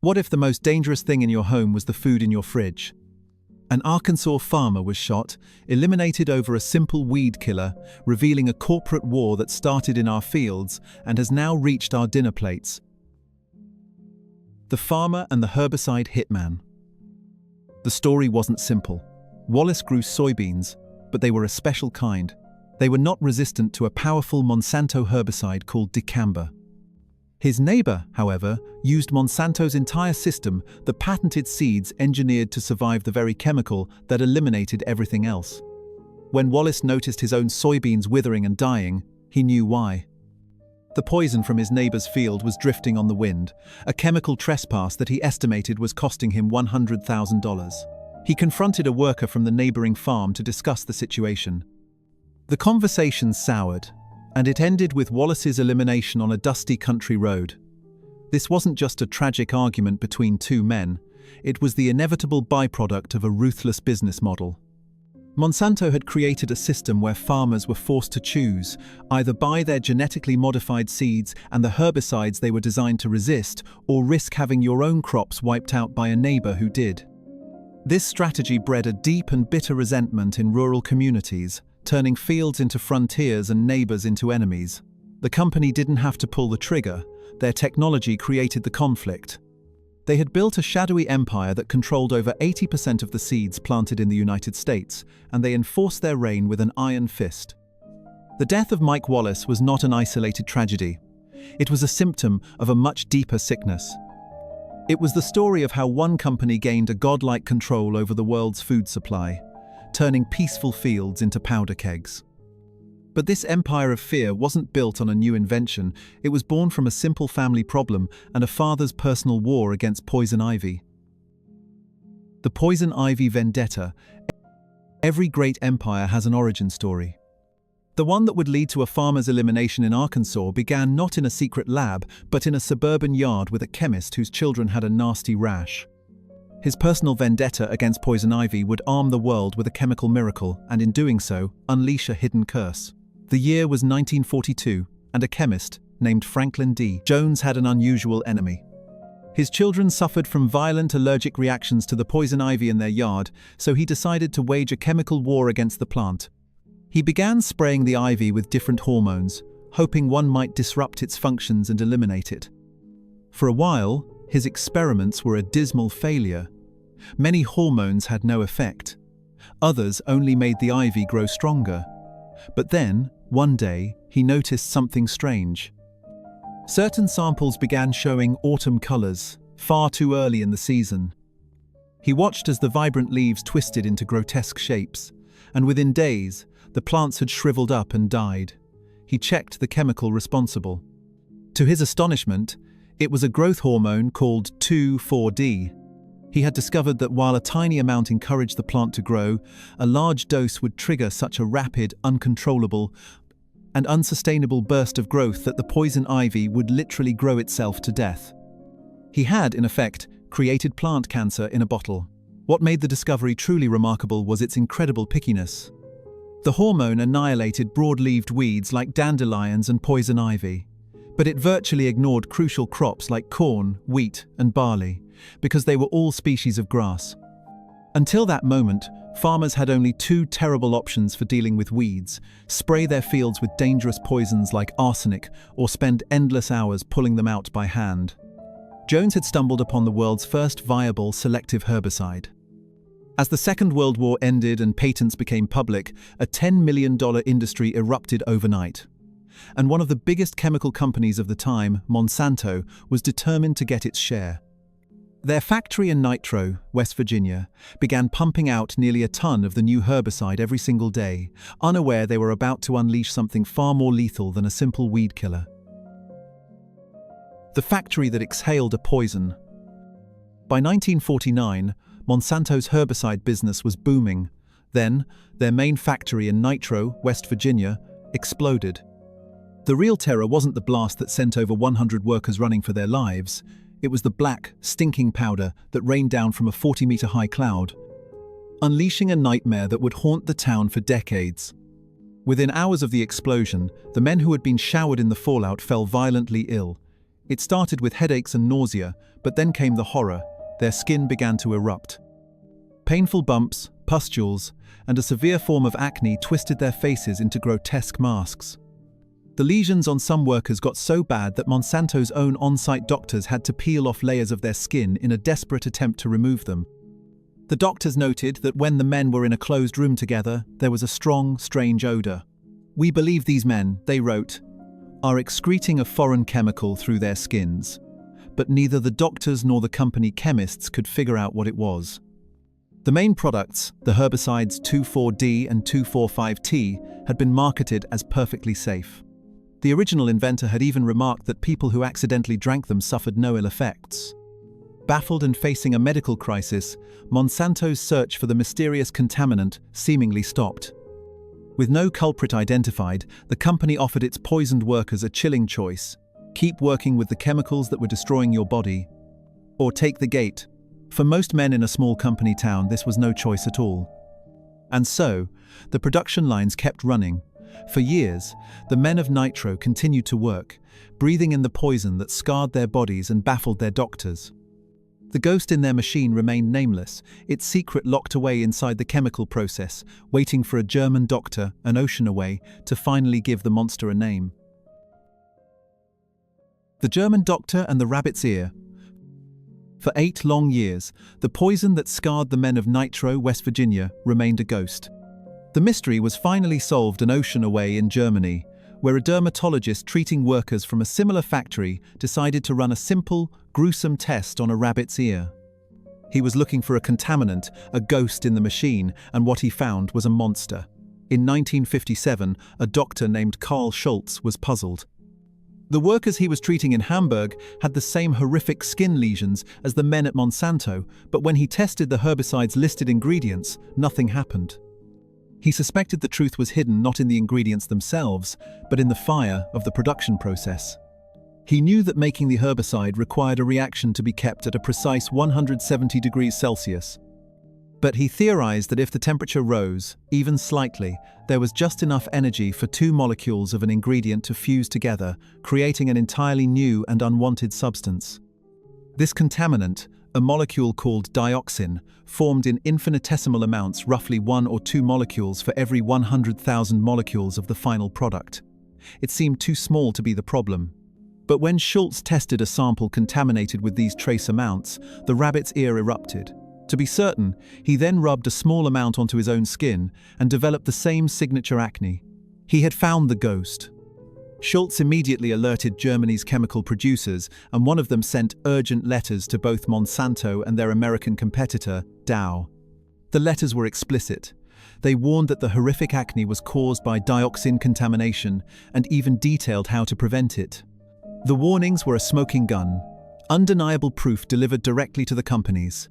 What if the most dangerous thing in your home was the food in your fridge? An Arkansas farmer was shot, eliminated over a simple weed killer, revealing a corporate war that started in our fields and has now reached our dinner plates. The farmer and the herbicide hitman. The story wasn't simple. Wallace grew soybeans, but they were a special kind. They were not resistant to a powerful Monsanto herbicide called dicamba. His neighbor, however, used Monsanto's entire system, the patented seeds engineered to survive the very chemical that eliminated everything else. When Wallace noticed his own soybeans withering and dying, he knew why. The poison from his neighbor's field was drifting on the wind, a chemical trespass that he estimated was costing him $100,000. He confronted a worker from the neighboring farm to discuss the situation. The conversation soured, and it ended with Wallace's elimination on a dusty country road. This wasn't just a tragic argument between two men, it was the inevitable byproduct of a ruthless business model. Monsanto had created a system where farmers were forced to choose, either buy their genetically modified seeds and the herbicides they were designed to resist, or risk having your own crops wiped out by a neighbor who did. This strategy bred a deep and bitter resentment in rural communities, turning fields into frontiers and neighbors into enemies. The company didn't have to pull the trigger, their technology created the conflict. They had built a shadowy empire that controlled over 80% of the seeds planted in the United States, and they enforced their reign with an iron fist. The death of Mike Wallace was not an isolated tragedy. It was a symptom of a much deeper sickness. It was the story of how one company gained a godlike control over the world's food supply, turning peaceful fields into powder kegs. But this empire of fear wasn't built on a new invention, it was born from a simple family problem and a father's personal war against poison ivy. The poison ivy vendetta. Every great empire has an origin story. The one that would lead to a farmer's elimination in Arkansas began not in a secret lab, but in a suburban yard with a chemist whose children had a nasty rash. His personal vendetta against poison ivy would arm the world with a chemical miracle and, in doing so, unleash a hidden curse. The year was 1942, and a chemist, named Franklin D. Jones, had an unusual enemy. His children suffered from violent allergic reactions to the poison ivy in their yard, so he decided to wage a chemical war against the plant. He began spraying the ivy with different hormones, hoping one might disrupt its functions and eliminate it. For a while, his experiments were a dismal failure. Many hormones had no effect. Others only made the ivy grow stronger. But then, one day, he noticed something strange. Certain samples began showing autumn colors, far too early in the season. He watched as the vibrant leaves twisted into grotesque shapes, and within days, the plants had shriveled up and died. He checked the chemical responsible. To his astonishment, it was a growth hormone called 2,4-D. He had discovered that while a tiny amount encouraged the plant to grow, a large dose would trigger such a rapid, uncontrollable, and unsustainable burst of growth that the poison ivy would literally grow itself to death. He had, in effect, created plant cancer in a bottle. What made the discovery truly remarkable was its incredible pickiness. The hormone annihilated broad-leaved weeds like dandelions and poison ivy. But it virtually ignored crucial crops like corn, wheat, and barley, because they were all species of grass. Until that moment, farmers had only two terrible options for dealing with weeds: spray their fields with dangerous poisons like arsenic, or spend endless hours pulling them out by hand. Jones had stumbled upon the world's first viable selective herbicide. As the Second World War ended and patents became public, a $10 million industry erupted overnight. And one of the biggest chemical companies of the time, Monsanto, was determined to get its share. Their factory in Nitro, West Virginia, began pumping out nearly a ton of the new herbicide every single day, unaware they were about to unleash something far more lethal than a simple weed killer. The factory that exhaled a poison. By 1949, Monsanto's herbicide business was booming. Then, their main factory in Nitro, West Virginia, exploded. The real terror wasn't the blast that sent over 100 workers running for their lives. It was the black, stinking powder that rained down from a 40-meter-high cloud, unleashing a nightmare that would haunt the town for decades. Within hours of the explosion, the men who had been showered in the fallout fell violently ill. It started with headaches and nausea, but then came the horror. Their skin began to erupt. Painful bumps, pustules, and a severe form of acne twisted their faces into grotesque masks. The lesions on some workers got so bad that Monsanto's own on-site doctors had to peel off layers of their skin in a desperate attempt to remove them. The doctors noted that when the men were in a closed room together, there was a strong, strange odor. "We believe these men," they wrote, "are excreting a foreign chemical through their skins." But neither the doctors nor the company chemists could figure out what it was. The main products, the herbicides 2,4-D and 2,4,5-T, had been marketed as perfectly safe. The original inventor had even remarked that people who accidentally drank them suffered no ill effects. Baffled and facing a medical crisis, Monsanto's search for the mysterious contaminant seemingly stopped. With no culprit identified, the company offered its poisoned workers a chilling choice: keep working with the chemicals that were destroying your body, or take the gate. For most men in a small company town, this was no choice at all. And so, the production lines kept running. For years, the men of Nitro continued to work, breathing in the poison that scarred their bodies and baffled their doctors. The ghost in their machine remained nameless, its secret locked away inside the chemical process, waiting for a German doctor, an ocean away, to finally give the monster a name. The German doctor and the rabbit's ear. For 8 long years, the poison that scarred the men of Nitro, West Virginia, remained a ghost. The mystery was finally solved an ocean away in Germany, where a dermatologist treating workers from a similar factory decided to run a simple, gruesome test on a rabbit's ear. He was looking for a contaminant, a ghost in the machine, and what he found was a monster. In 1957, a doctor named Carl Schultz was puzzled. The workers he was treating in Hamburg had the same horrific skin lesions as the men at Monsanto, but when he tested the herbicide's listed ingredients, nothing happened. He suspected the truth was hidden not in the ingredients themselves, but in the fire of the production process. He knew that making the herbicide required a reaction to be kept at a precise 170 degrees Celsius. But he theorized that if the temperature rose, even slightly, there was just enough energy for 2 molecules of an ingredient to fuse together, creating an entirely new and unwanted substance. This contaminant, a molecule called dioxin, formed in infinitesimal amounts, roughly 1 or 2 molecules for every 100,000 molecules of the final product. It seemed too small to be the problem. But when Schultz tested a sample contaminated with these trace amounts, the rabbit's ear erupted. To be certain, he then rubbed a small amount onto his own skin and developed the same signature acne. He had found the ghost. Schultz immediately alerted Germany's chemical producers, and one of them sent urgent letters to both Monsanto and their American competitor, Dow. The letters were explicit. They warned that the horrific acne was caused by dioxin contamination and even detailed how to prevent it. The warnings were a smoking gun, undeniable proof delivered directly to the companies.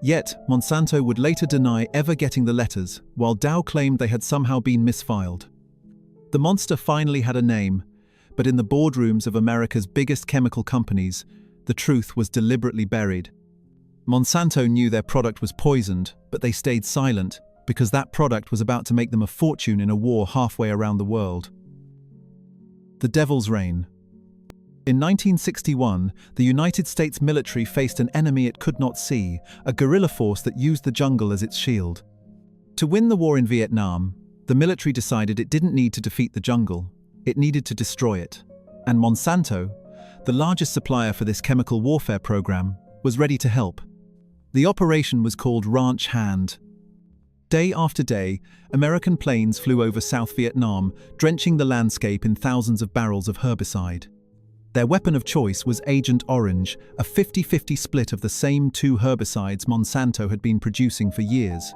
Yet, Monsanto would later deny ever getting the letters, while Dow claimed they had somehow been misfiled. The monster finally had a name, but in the boardrooms of America's biggest chemical companies, the truth was deliberately buried. Monsanto knew their product was poisoned, but they stayed silent because that product was about to make them a fortune in a war halfway around the world. The Devil's Reign. In 1961, the United States military faced an enemy it could not see, a guerrilla force that used the jungle as its shield. To win the war in Vietnam, the military decided it didn't need to defeat the jungle, it needed to destroy it. And Monsanto, the largest supplier for this chemical warfare program, was ready to help. The operation was called Ranch Hand. Day after day, American planes flew over South Vietnam, drenching the landscape in thousands of barrels of herbicide. Their weapon of choice was Agent Orange, a 50-50 split of the same 2 herbicides Monsanto had been producing for years.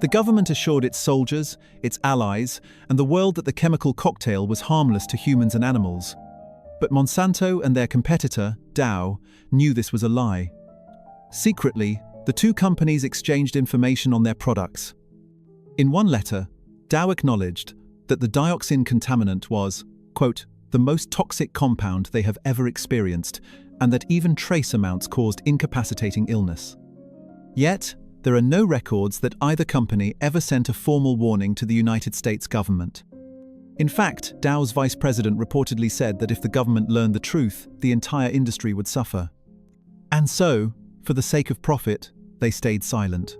The government assured its soldiers, its allies, and the world that the chemical cocktail was harmless to humans and animals. But Monsanto and their competitor, Dow, knew this was a lie. Secretly, the 2 companies exchanged information on their products. In one letter, Dow acknowledged that the dioxin contaminant was, quote, the most toxic compound they have ever experienced, and that even trace amounts caused incapacitating illness. Yet, there are no records that either company ever sent a formal warning to the United States government. In fact, Dow's vice president reportedly said that if the government learned the truth, the entire industry would suffer. And so, for the sake of profit, they stayed silent.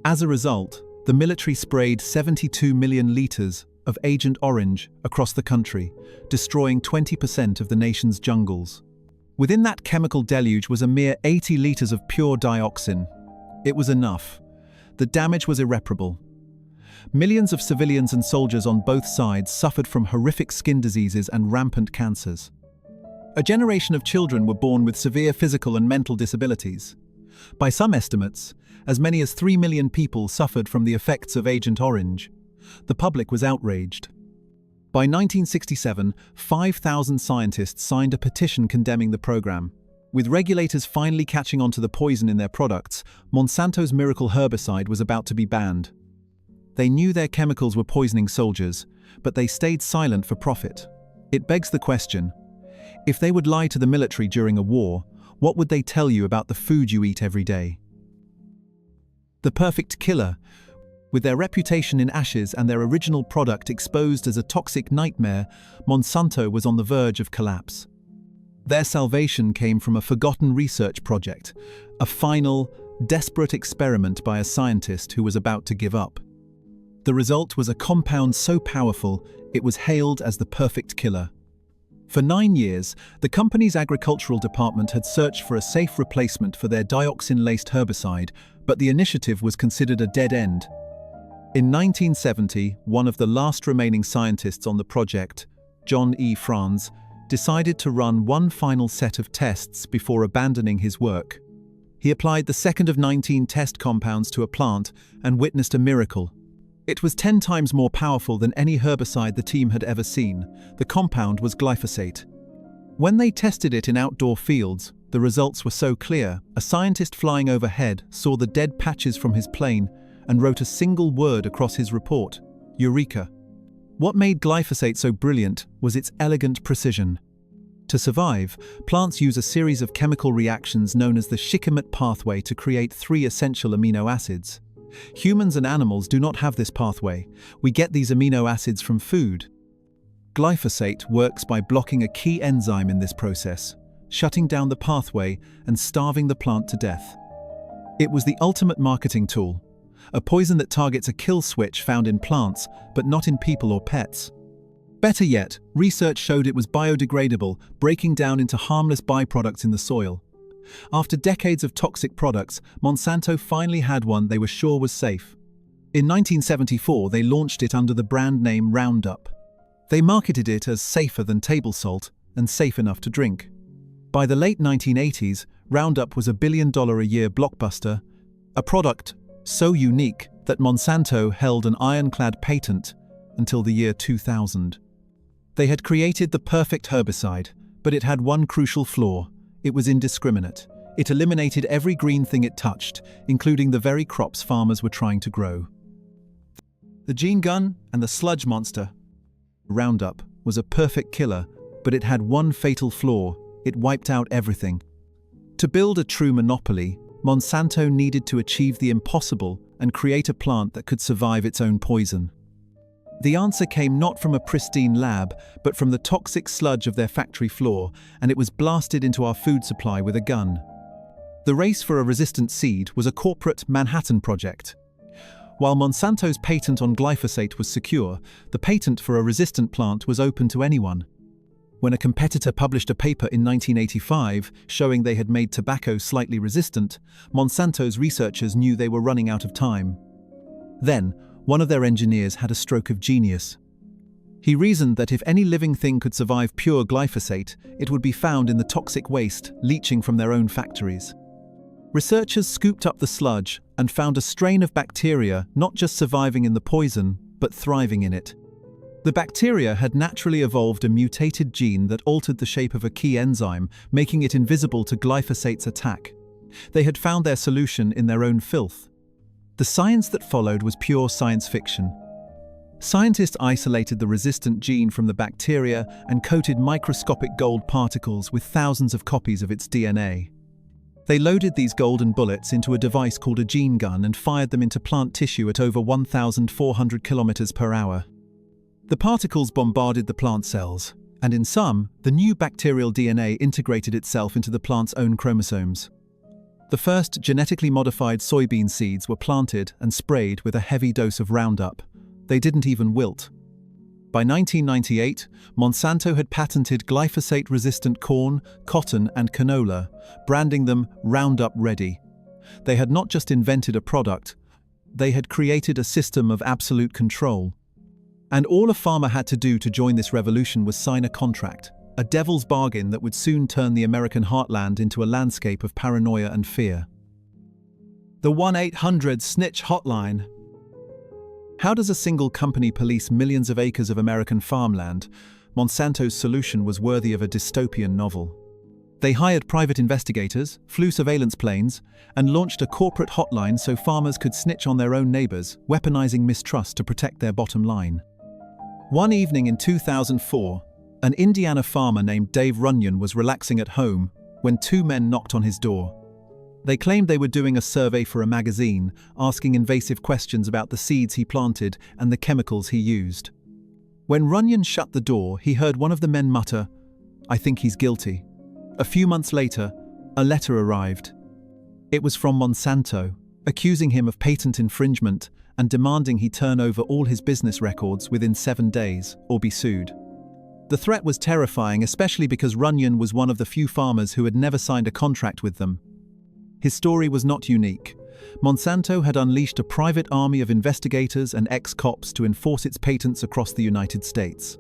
As a result, the military sprayed 72 million litres of Agent Orange across the country, destroying 20% of the nation's jungles. Within that chemical deluge was a mere 80 litres of pure dioxin. It was enough. The damage was irreparable. Millions of civilians and soldiers on both sides suffered from horrific skin diseases and rampant cancers. A generation of children were born with severe physical and mental disabilities. By some estimates, as many as 3 million people suffered from the effects of Agent Orange. The public was outraged. By 1967, 5,000 scientists signed a petition condemning the program. With regulators finally catching on to the poison in their products, Monsanto's miracle herbicide was about to be banned. They knew their chemicals were poisoning soldiers, but they stayed silent for profit. It begs the question, if they would lie to the military during a war, what would they tell you about the food you eat every day? The perfect killer. With their reputation in ashes and their original product exposed as a toxic nightmare, Monsanto was on the verge of collapse. Their salvation came from a forgotten research project, a final, desperate experiment by a scientist who was about to give up. The result was a compound so powerful, it was hailed as the perfect killer. For 9 years, the company's agricultural department had searched for a safe replacement for their dioxin-laced herbicide, but the initiative was considered a dead end. In 1970, one of the last remaining scientists on the project, John E. Franz, decided to run one final set of tests before abandoning his work. He applied the second of 19 test compounds to a plant and witnessed a miracle. It was 10 times more powerful than any herbicide the team had ever seen. The compound was glyphosate. When they tested it in outdoor fields, the results were so clear, a scientist flying overhead saw the dead patches from his plane and wrote a single word across his report: Eureka. What made glyphosate so brilliant was its elegant precision. To survive, plants use a series of chemical reactions known as the Shikimate pathway to create 3 essential amino acids. Humans and animals do not have this pathway. We get these amino acids from food. Glyphosate works by blocking a key enzyme in this process, shutting down the pathway and starving the plant to death. It was the ultimate marketing tool, a poison that targets a kill switch found in plants, but not in people or pets. Better yet, research showed it was biodegradable, breaking down into harmless byproducts in the soil. After decades of toxic products, Monsanto finally had one they were sure was safe. In 1974, they launched it under the brand name Roundup. They marketed it as safer than table salt and safe enough to drink. By the late 1980s, Roundup was a $1 billion a year blockbuster, a product so unique that Monsanto held an ironclad patent until the year 2000. They had created the perfect herbicide, but it had one crucial flaw. It was indiscriminate. It eliminated every green thing it touched, including the very crops farmers were trying to grow. The gene gun and the sludge monster. Roundup was a perfect killer, but it had one fatal flaw. It wiped out everything. To build a true monopoly, Monsanto needed to achieve the impossible and create a plant that could survive its own poison. The answer came not from a pristine lab, but from the toxic sludge of their factory floor, and it was blasted into our food supply with a gun. The race for a resistant seed was a corporate Manhattan project. While Monsanto's patent on glyphosate was secure, the patent for a resistant plant was open to anyone. When a competitor published a paper in 1985 showing they had made tobacco slightly resistant, Monsanto's researchers knew they were running out of time. Then, one of their engineers had a stroke of genius. He reasoned that if any living thing could survive pure glyphosate, it would be found in the toxic waste leaching from their own factories. Researchers scooped up the sludge and found a strain of bacteria not just surviving in the poison, but thriving in it. The bacteria had naturally evolved a mutated gene that altered the shape of a key enzyme, making it invisible to glyphosate's attack. They had found their solution in their own filth. The science that followed was pure science fiction. Scientists isolated the resistant gene from the bacteria and coated microscopic gold particles with thousands of copies of its DNA. They loaded these golden bullets into a device called a gene gun and fired them into plant tissue at over 1,400 kilometers per hour. The particles bombarded the plant cells, and in some, the new bacterial DNA integrated itself into the plant's own chromosomes. The first genetically modified soybean seeds were planted and sprayed with a heavy dose of Roundup. They didn't even wilt. By 1998, Monsanto had patented glyphosate-resistant corn, cotton, and canola, branding them Roundup Ready. They had not just invented a product, they had created a system of absolute control. And all a farmer had to do to join this revolution was sign a contract, a devil's bargain that would soon turn the American heartland into a landscape of paranoia and fear. The 1-800-SNITCH hotline. How does a single company police millions of acres of American farmland? Monsanto's solution was worthy of a dystopian novel. They hired private investigators, flew surveillance planes, and launched a corporate hotline so farmers could snitch on their own neighbors, weaponizing mistrust to protect their bottom line. One evening in 2004, an Indiana farmer named Dave Runyon was relaxing at home when two men knocked on his door. They claimed they were doing a survey for a magazine, asking invasive questions about the seeds he planted and the chemicals he used. When Runyon shut the door, he heard one of the men mutter, "I think he's guilty." A few months later, a letter arrived. It was from Monsanto, accusing him of patent infringement and demanding he turn over all his business records within 7 days or be sued. The threat was terrifying, especially because Runyon was one of the few farmers who had never signed a contract with them. His story was not unique. Monsanto had unleashed a private army of investigators and ex-cops to enforce its patents across the United States.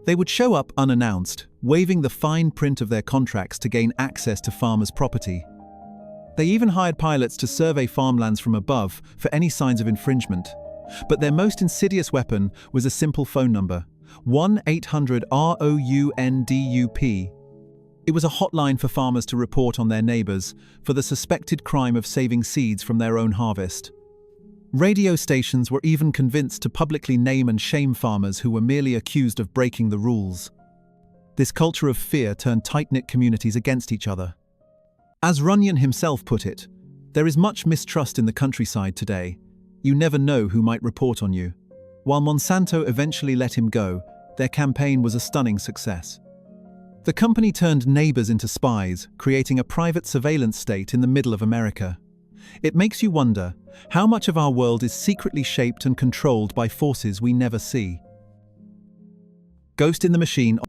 They would show up unannounced, waving the fine print of their contracts to gain access to farmers' property. They even hired pilots to survey farmlands from above for any signs of infringement. But their most insidious weapon was a simple phone number, 1-800-ROUNDUP. It was a hotline for farmers to report on their neighbors for the suspected crime of saving seeds from their own harvest. Radio stations were even convinced to publicly name and shame farmers who were merely accused of breaking the rules. This culture of fear turned tight-knit communities against each other. As Runyon himself put it, there is much mistrust in the countryside today. You never know who might report on you. While Monsanto eventually let him go, their campaign was a stunning success. The company turned neighbors into spies, creating a private surveillance state in the middle of America. It makes you wonder, how much of our world is secretly shaped and controlled by forces we never see? Ghost in the Machine.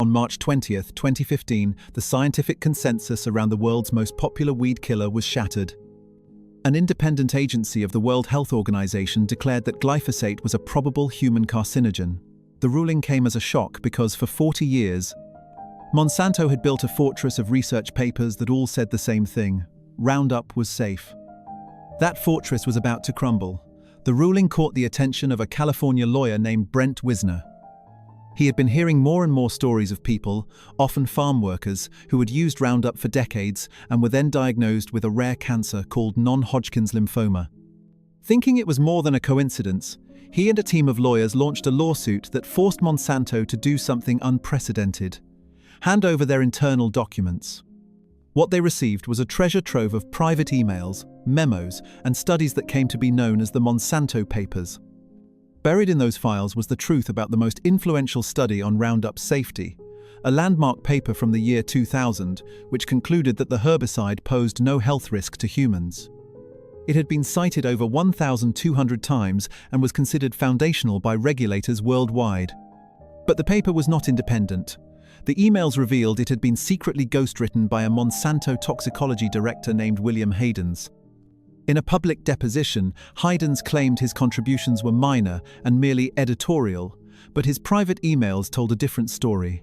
On March 20, 2015, the scientific consensus around the world's most popular weed killer was shattered. An independent agency of the World Health Organization declared that glyphosate was a probable human carcinogen. The ruling came as a shock because for 40 years, Monsanto had built a fortress of research papers that all said the same thing: Roundup was safe. That fortress was about to crumble. The ruling caught the attention of a California lawyer named Brent Wisner. He had been hearing more and more stories of people, often farm workers, who had used Roundup for decades and were then diagnosed with a rare cancer called non-Hodgkin's lymphoma. Thinking it was more than a coincidence, he and a team of lawyers launched a lawsuit that forced Monsanto to do something unprecedented: hand over their internal documents. What they received was a treasure trove of private emails, memos, and studies that came to be known as the Monsanto Papers. Buried in those files was the truth about the most influential study on Roundup's safety, a landmark paper from the year 2000, which concluded that the herbicide posed no health risk to humans. It had been cited over 1,200 times and was considered foundational by regulators worldwide. But the paper was not independent. The emails revealed it had been secretly ghostwritten by a Monsanto toxicology director named William Haydens. In a public deposition, Haydens claimed his contributions were minor and merely editorial, but his private emails told a different story.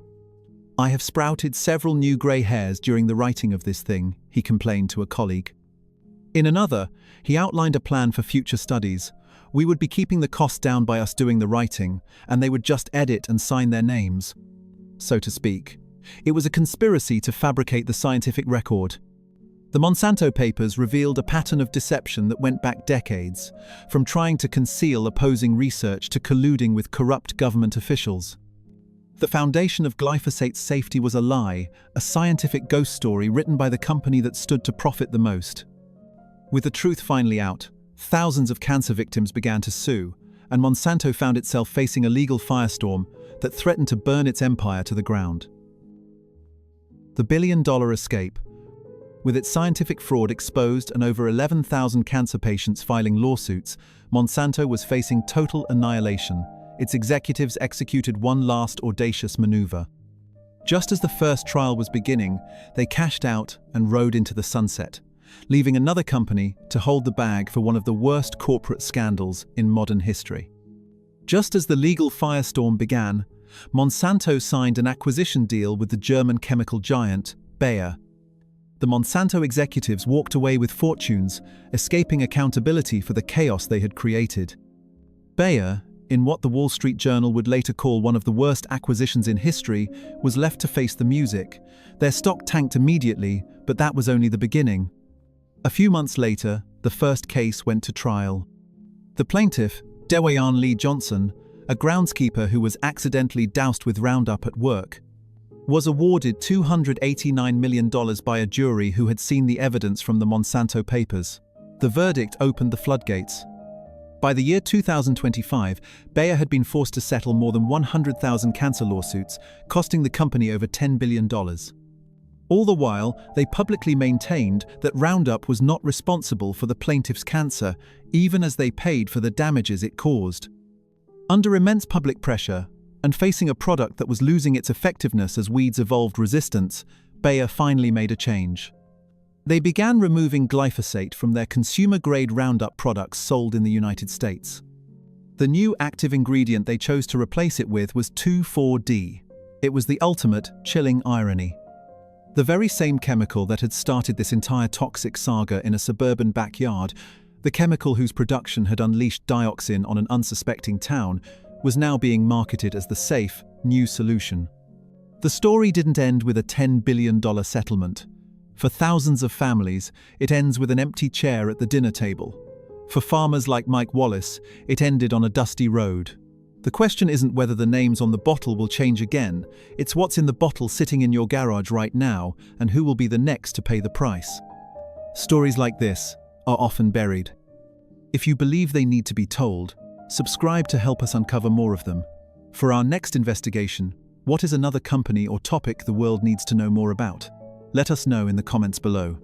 "I have sprouted several new grey hairs during the writing of this thing," he complained to a colleague. In another, he outlined a plan for future studies. "We would be keeping the cost down by us doing the writing, and they would just edit and sign their names," so to speak. It was a conspiracy to fabricate the scientific record. The Monsanto Papers revealed a pattern of deception that went back decades, from trying to conceal opposing research to colluding with corrupt government officials. The foundation of glyphosate's safety was a lie, a scientific ghost story written by the company that stood to profit the most. With the truth finally out, thousands of cancer victims began to sue, and Monsanto found itself facing a legal firestorm that threatened to burn its empire to the ground. The billion-dollar escape. With its scientific fraud exposed and over 11,000 cancer patients filing lawsuits, Monsanto was facing total annihilation. Its executives executed one last audacious maneuver. Just as the first trial was beginning, they cashed out and rode into the sunset, leaving another company to hold the bag for one of the worst corporate scandals in modern history. Just as the legal firestorm began, Monsanto signed an acquisition deal with the German chemical giant, Bayer. The Monsanto executives walked away with fortunes, escaping accountability for the chaos they had created. Bayer, in what the Wall Street Journal would later call one of the worst acquisitions in history, was left to face the music. Their stock tanked immediately, but that was only the beginning. A few months later, the first case went to trial. The plaintiff, Dewayan Lee Johnson, a groundskeeper who was accidentally doused with Roundup at work, was awarded $289 million by a jury who had seen the evidence from the Monsanto papers. The verdict opened the floodgates. By the year 2025, Bayer had been forced to settle more than 100,000 cancer lawsuits, costing the company over $10 billion. All the while, they publicly maintained that Roundup was not responsible for the plaintiff's cancer, even as they paid for the damages it caused. Under immense public pressure, and facing a product that was losing its effectiveness as weeds evolved resistance, Bayer finally made a change. They began removing glyphosate from their consumer-grade Roundup products sold in the United States. The new active ingredient they chose to replace it with was 2,4-D. It was the ultimate, chilling irony. The very same chemical that had started this entire toxic saga in a suburban backyard, the chemical whose production had unleashed dioxin on an unsuspecting town, was now being marketed as the safe, new solution. The story didn't end with a $10 billion settlement. For thousands of families, it ends with an empty chair at the dinner table. For farmers like Mike Wallace, it ended on a dusty road. The question isn't whether the names on the bottle will change again, it's what's in the bottle sitting in your garage right now and who will be the next to pay the price. Stories like this are often buried. If you believe they need to be told, subscribe to help us uncover more of them. For our next investigation, what is another company or topic the world needs to know more about? Let us know in the comments below.